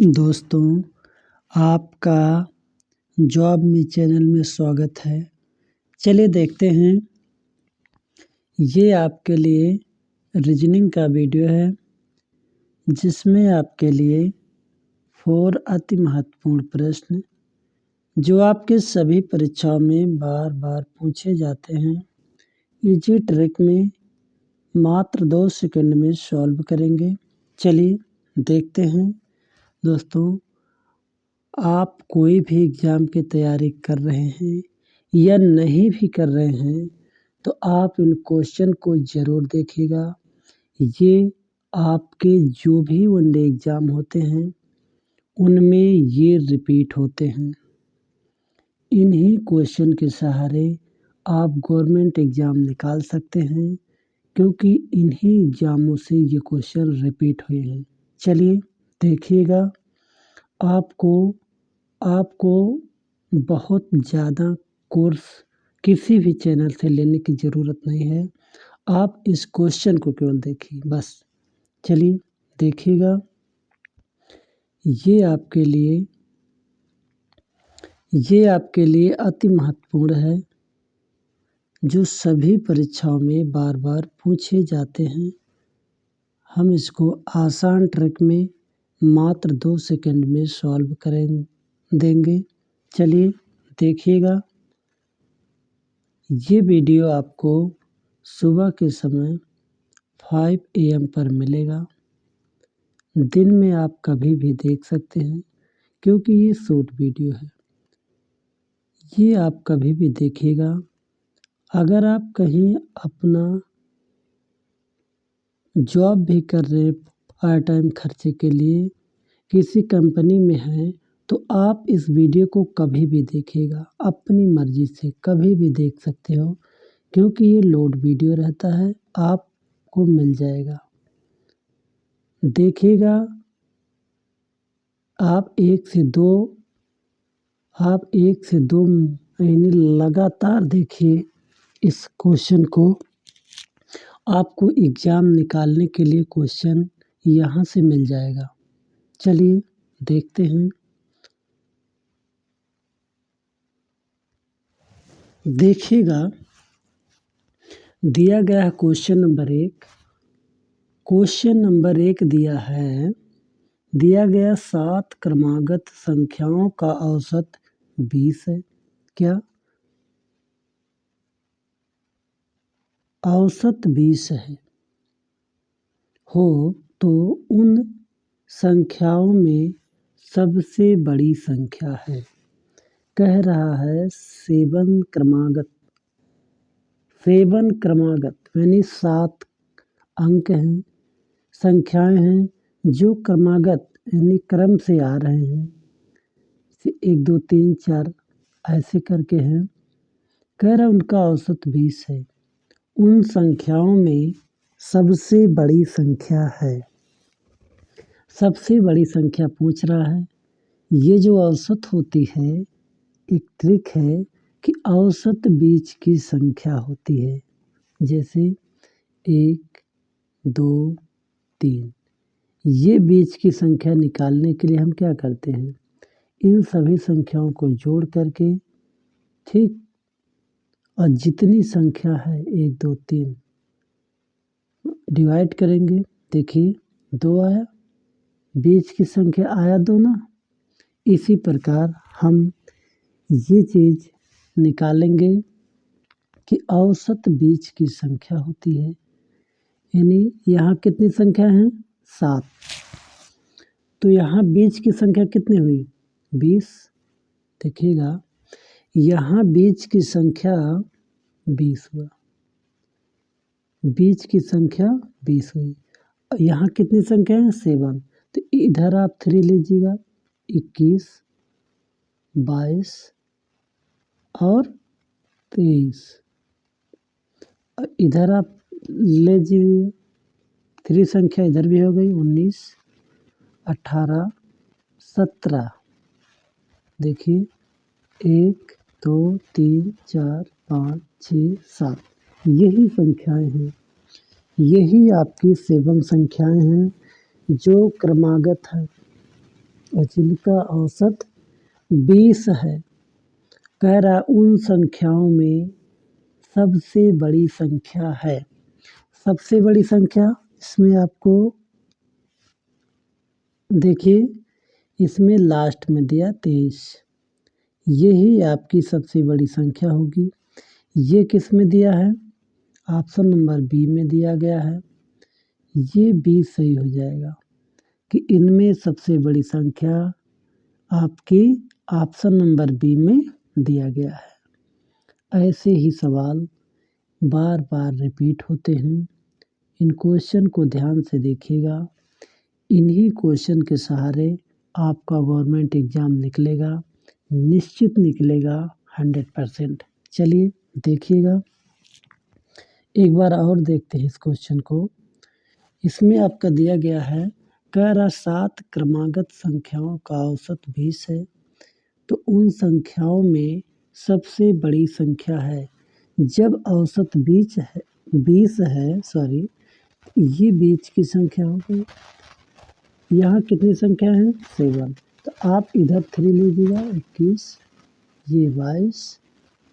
दोस्तों, आपका जॉब में चैनल में स्वागत है। चलिए देखते हैं। ये आपके लिए रीजनिंग का वीडियो है, जिसमें आपके लिए 4 अति महत्वपूर्ण प्रश्न जो आपके सभी परीक्षाओं में बार-बार पूछे जाते हैं, इजी ट्रिक में मात्र 2 सेकंड में सॉल्व करेंगे। चलिए देखते हैं। दोस्तों, आप कोई भी एग्ज़ाम की तैयारी कर रहे हैं या नहीं भी कर रहे हैं, तो आप इन क्वेश्चन को ज़रूर देखिएगा। ये आपके जो भी वनडे एग्ज़ाम होते हैं, उनमें ये रिपीट होते हैं। इन्हीं क्वेश्चन के सहारे आप गवर्नमेंट एग्ज़ाम निकाल सकते हैं, क्योंकि इन्हीं एग्ज़ामों से ये क्वेश्चन रिपीट हुए हैं। चलिए देखिएगा। आपको बहुत ज़्यादा कोर्स किसी भी चैनल से लेने की ज़रूरत नहीं है। आप इस क्वेश्चन को केवल देखिए बस। चलिए देखिएगा। ये आपके लिए अति महत्वपूर्ण है, जो सभी परीक्षाओं में बार-बार पूछे जाते हैं। हम इसको आसान ट्रिक में मात्र 2 सेकंड में सॉल्व देंगे। चलिए देखिएगा। ये वीडियो आपको सुबह के समय 5 AM पर मिलेगा। दिन में आप कभी भी देख सकते हैं, क्योंकि ये शॉर्ट वीडियो है। ये आप कभी भी देखिएगा। अगर आप कहीं अपना जॉब भी कर रहे हैं पार्ट टाइम खर्चे के लिए, किसी कंपनी में हैं, तो आप इस वीडियो को कभी भी देखिएगा। अपनी मर्ज़ी से कभी भी देख सकते हो, क्योंकि ये लोड वीडियो रहता है, आपको मिल जाएगा। देखिएगा। आप 1 से 2 महीने लगातार देखिए इस क्वेश्चन को। आपको एग्ज़ाम निकालने के लिए क्वेश्चन यहाँ से मिल जाएगा। चलिए देखते हैं। देखिएगा। दिया गया है क्वेश्चन नंबर 1। क्वेश्चन नंबर 1 दिया गया 7 क्रमागत संख्याओं का औसत 20 है। क्या औसत 20 है हो तो उन संख्याओं में सबसे बड़ी संख्या है। कह रहा है 7 क्रमागत यानी 7 अंक हैं, संख्याएं हैं जो क्रमागत यानी क्रम से आ रहे हैं। 1 2 3 4 ऐसे करके हैं। कह रहा उनका औसत 20 है। उन संख्याओं में सबसे बड़ी संख्या है। सबसे बड़ी संख्या पूछ रहा है। ये जो औसत होती है, एक ट्रिक है कि औसत बीच की संख्या होती है। जैसे 1 2 3। ये बीच की संख्या निकालने के लिए हम क्या करते हैं, इन सभी संख्याओं को जोड़ करके, ठीक, और जितनी संख्या है 1 2 3 डिवाइड करेंगे। देखिए 2 आया, बीच की संख्या आया 2 ना। इसी प्रकार हम ये चीज़ निकालेंगे कि औसत बीच की संख्या होती है। यानी यहाँ कितनी संख्या हैं, 7। तो यहाँ बीच की संख्या कितनी हुई, 20। देखिएगा, यहाँ बीच की संख्या 20 हुआ, बीच की संख्या 20 हुई। यहाँ कितनी संख्या है, 7। तो इधर आप 3 लीजिएगा, 21 22 और 23। इधर आप ले लीजिए, 3 संख्या इधर भी हो गई, 19 18 17। देखिए 1 2 3 4 5 6 7, यही संख्याएं हैं। यही आपकी 7 संख्याएं हैं जो क्रमागत है। और जिनका औसत 20 है। कह रहा उन संख्याओं में सबसे बड़ी संख्या है। सबसे बड़ी संख्या इसमें आपको देखिए, इसमें लास्ट में दिया 23। यही आपकी सबसे बड़ी संख्या होगी। ये किस में दिया है? ऑप्शन नंबर बी में दिया गया है। ये बी सही हो जाएगा कि इनमें सबसे बड़ी संख्या आपकी ऑप्शन नंबर बी में दिया गया है। ऐसे ही सवाल बार बार रिपीट होते हैं। इन क्वेश्चन को ध्यान से देखिएगा। इन्हीं क्वेश्चन के सहारे आपका गवर्नमेंट एग्ज़ाम निकलेगा, निश्चित निकलेगा 100%। चलिए देखिएगा, एक बार और देखते हैं इस क्वेश्चन को। इसमें आपका दिया गया है, कह रहा 7 क्रमागत संख्याओं का औसत 20 है, तो उन संख्याओं में सबसे बड़ी संख्या है। जब औसत 20 है, सॉरी, ये बीच की संख्या हो गई। यहाँ कितनी संख्या है? 7। तो आप इधर 3 लीजिएगा, 21, ये 22,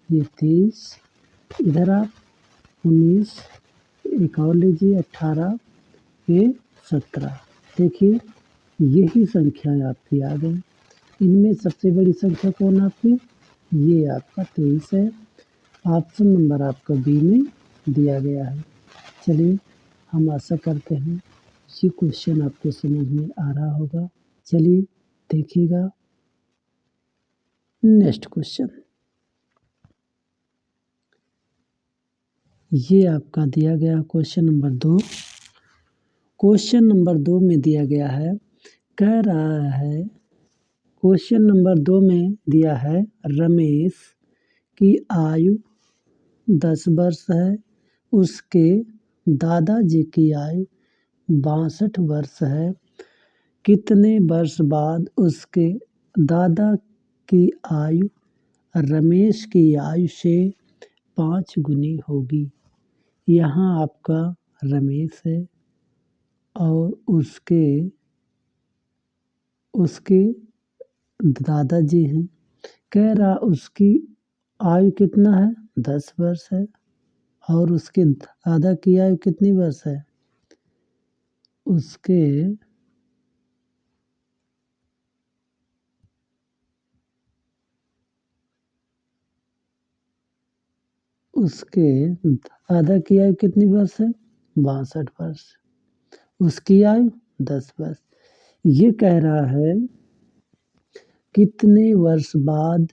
ये 23, इधर आप 19, एक और लीजिए 18, ये 17। देखिए यही संख्याएँ आपकी आ गई। इनमें सबसे बड़ी संख्या कौन आपकी? ये आपका 23 है। ऑप्शन नंबर आपका बी में दिया गया है। चलिए, हम आशा करते हैं ये क्वेश्चन आपको समझ में आ रहा होगा। चलिए देखिएगा नेक्स्ट क्वेश्चन। ये आपका दिया गया क्वेश्चन नंबर 2। क्वेश्चन नंबर 2 में दिया गया है, कह रहा है, क्वेश्चन नंबर 2 में दिया है रमेश की आयु 10 वर्ष है, उसके दादाजी की आयु 62 वर्ष है। कितने वर्ष बाद उसके दादा की आयु रमेश की आयु से 5 गुनी होगी? यहाँ आपका रमेश है और उसके दादाजी हैं। कह रहा उसकी आयु कितना है? 10 वर्ष है और उसके दादा की आयु कितनी वर्ष है? उसके दादा की आयु कितनी वर्ष है? 62 वर्ष। उसकी आयु 10 वर्ष। ये कह रहा है कितने वर्ष बाद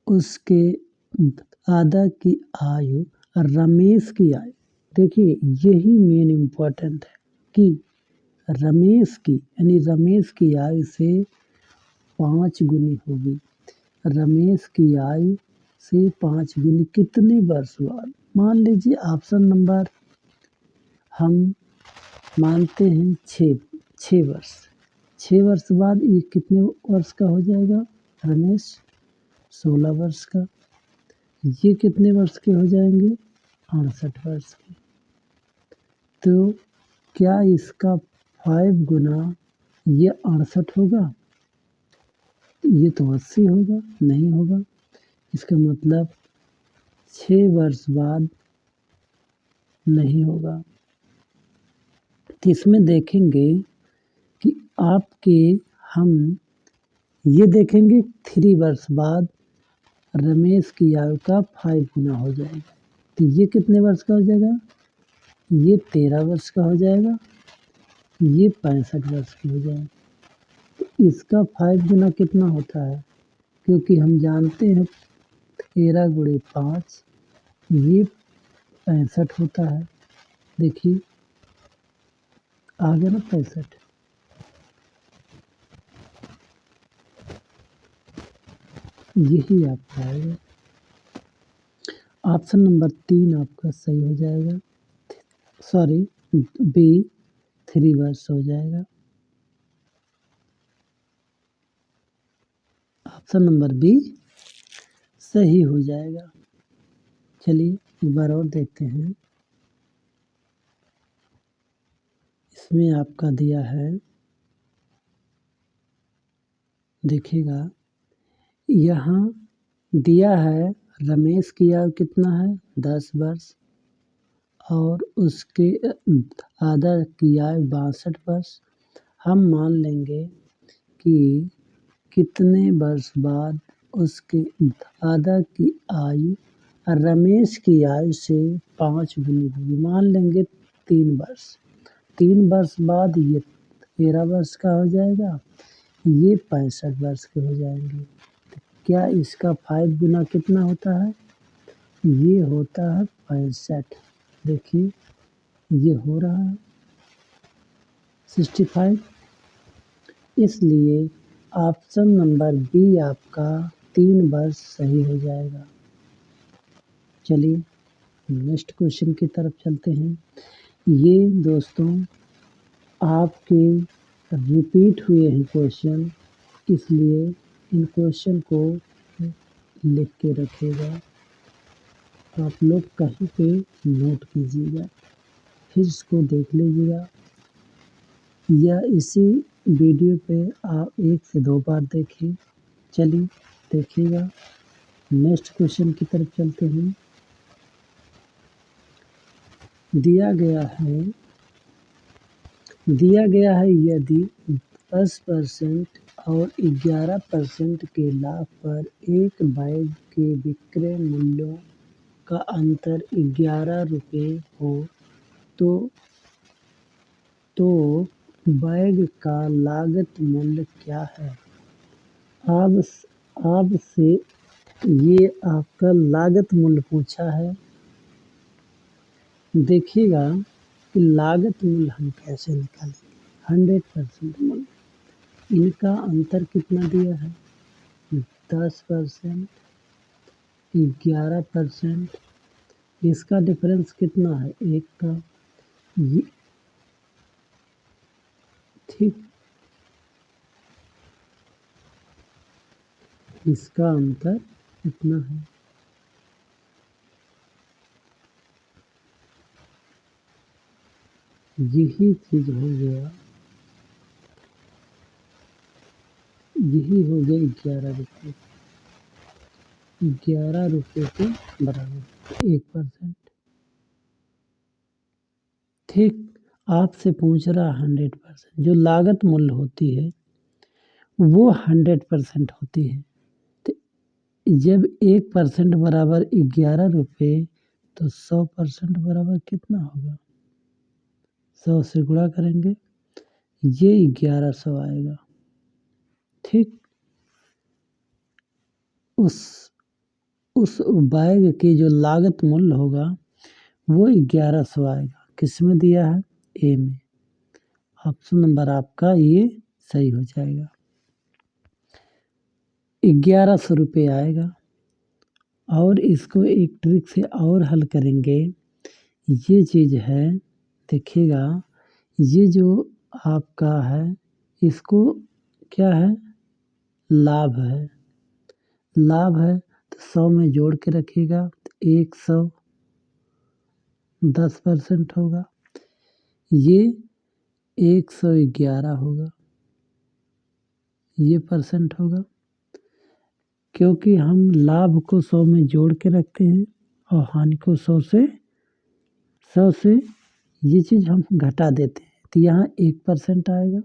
उसके दादा की आयु रमेश की आयु। देखिए यही मेन इम्पोर्टेंट है कि रमेश की आयु से 5 गुनी होगी। रमेश की आयु से 5 गुनी कितने वर्ष बाद? मान लीजिए ऑप्शन नंबर हम मानते हैं 6 वर्ष। 6 वर्ष बाद ये कितने वर्ष का हो जाएगा? रमेश 16 वर्ष का। ये कितने वर्ष के हो जाएंगे? 68 वर्ष के। तो क्या इसका 5 गुना ये 68 होगा? ये तो 80 होगा, नहीं होगा। इसका मतलब 6 वर्ष बाद नहीं होगा। तो इसमें देखेंगे कि हम ये देखेंगे 3 वर्ष बाद रमेश की आयु का 5 गुना हो जाएगा। तो ये कितने वर्ष का हो जाएगा? ये 13 वर्ष का हो जाएगा। ये 65 वर्ष की हो जाएगा। तो इसका 5 गुना कितना होता है? क्योंकि हम जानते हैं 13 गुणे 5, ये 65 होता है। देखिए आ गया ना 65। यही आपका आएगा। ऑप्शन नंबर 3 आपका सही हो जाएगा। सॉरी, बी 3 वर्ष हो जाएगा। ऑप्शन नंबर बी सही हो जाएगा। चलिए एक बार और देखते हैं। इसमें आपका दिया है देखिएगा यहाँ दिया है रमेश की आयु कितना है 10 वर्ष और उसके दादा की आयु 62 वर्ष। हम मान लेंगे कि कितने वर्ष बाद उसके दादा की आयु रमेश की आयु से 5 गुनी होगी। मान लेंगे 3 वर्ष। 3 वर्ष बाद ये 13 वर्ष का हो जाएगा, ये 65 वर्ष के हो जाएंगे। क्या इसका 5 गुना कितना होता है? ये होता है 65। देखिए ये हो रहा है 65। इसलिए ऑप्शन नंबर बी आपका 3 वर्ष सही हो जाएगा। चलिए नेक्स्ट क्वेश्चन की तरफ चलते हैं। ये दोस्तों आपके रिपीट हुए हैं क्वेश्चन, इसलिए इन क्वेश्चन को लिख के रखिएगा। आप लोग कहीं पे नोट कीजिएगा, फिर इसको देख लीजिएगा या इसी वीडियो पे आप 1 से 2 बार देखिए। चलिए देखिएगा नेक्स्ट क्वेश्चन की तरफ चलते हैं। दिया गया है यदि 10% और 11% के लाभ पर एक बैग के विक्रय मूल्यों का अंतर 11 रुपये हो तो बैग का लागत मूल्य क्या है? आपसे ये आपका लागत मूल्य पूछा है। देखिएगा कि लागत मूल्य हम कैसे निकालेंगे। 100% मूल्य, इनका अंतर कितना दिया है 10%, 11%, इसका डिफरेंस कितना है 1 का। ये ठीक, इसका अंतर इतना है। यही चीज हो गया, यही हो गया 11 रुपये। 11 रुपये के बराबर 1%। ठीक आपसे पूछ रहा 100%। जो लागत मूल्य होती है वो 100% होती है। तो जब 1% बराबर 11 रुपये तो 100% बराबर कितना होगा? 100 से गुणा करेंगे, ये 1100 आएगा। ठीक, उस बैग की जो लागत मूल्य होगा वो 1100 आएगा। किस में दिया है? ए में। ऑप्शन नंबर आपका ये सही हो जाएगा। 1100 रुपये आएगा। और इसको एक ट्रिक से और हल करेंगे। ये चीज़ है, देखिएगा ये जो आपका है इसको क्या है? लाभ है। लाभ है तो 100 में जोड़ के रखिएगा तो 110% होगा। ये 111 होगा, ये परसेंट होगा। क्योंकि हम लाभ को 100 में जोड़ के रखते हैं और हानि को 100 से ये चीज़ हम घटा देते हैं तो यहाँ 1% आएगा।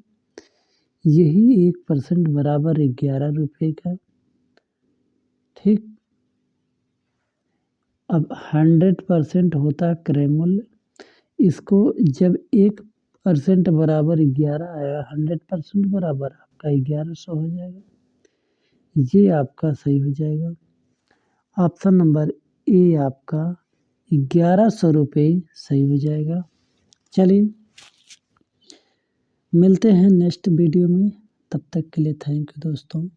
यही 1% बराबर 11 रुपये का। ठीक, अब 100% होता है क्रय मूल्य। इसको जब 1% बराबर 11 आया, 100% बराबर आपका 1100 हो जाएगा। ये आपका सही हो जाएगा। ऑप्शन नंबर ए आपका 1100 रुपये सही हो जाएगा। चलिए मिलते हैं नेक्स्ट वीडियो में, तब तक के लिए थैंक यू दोस्तों।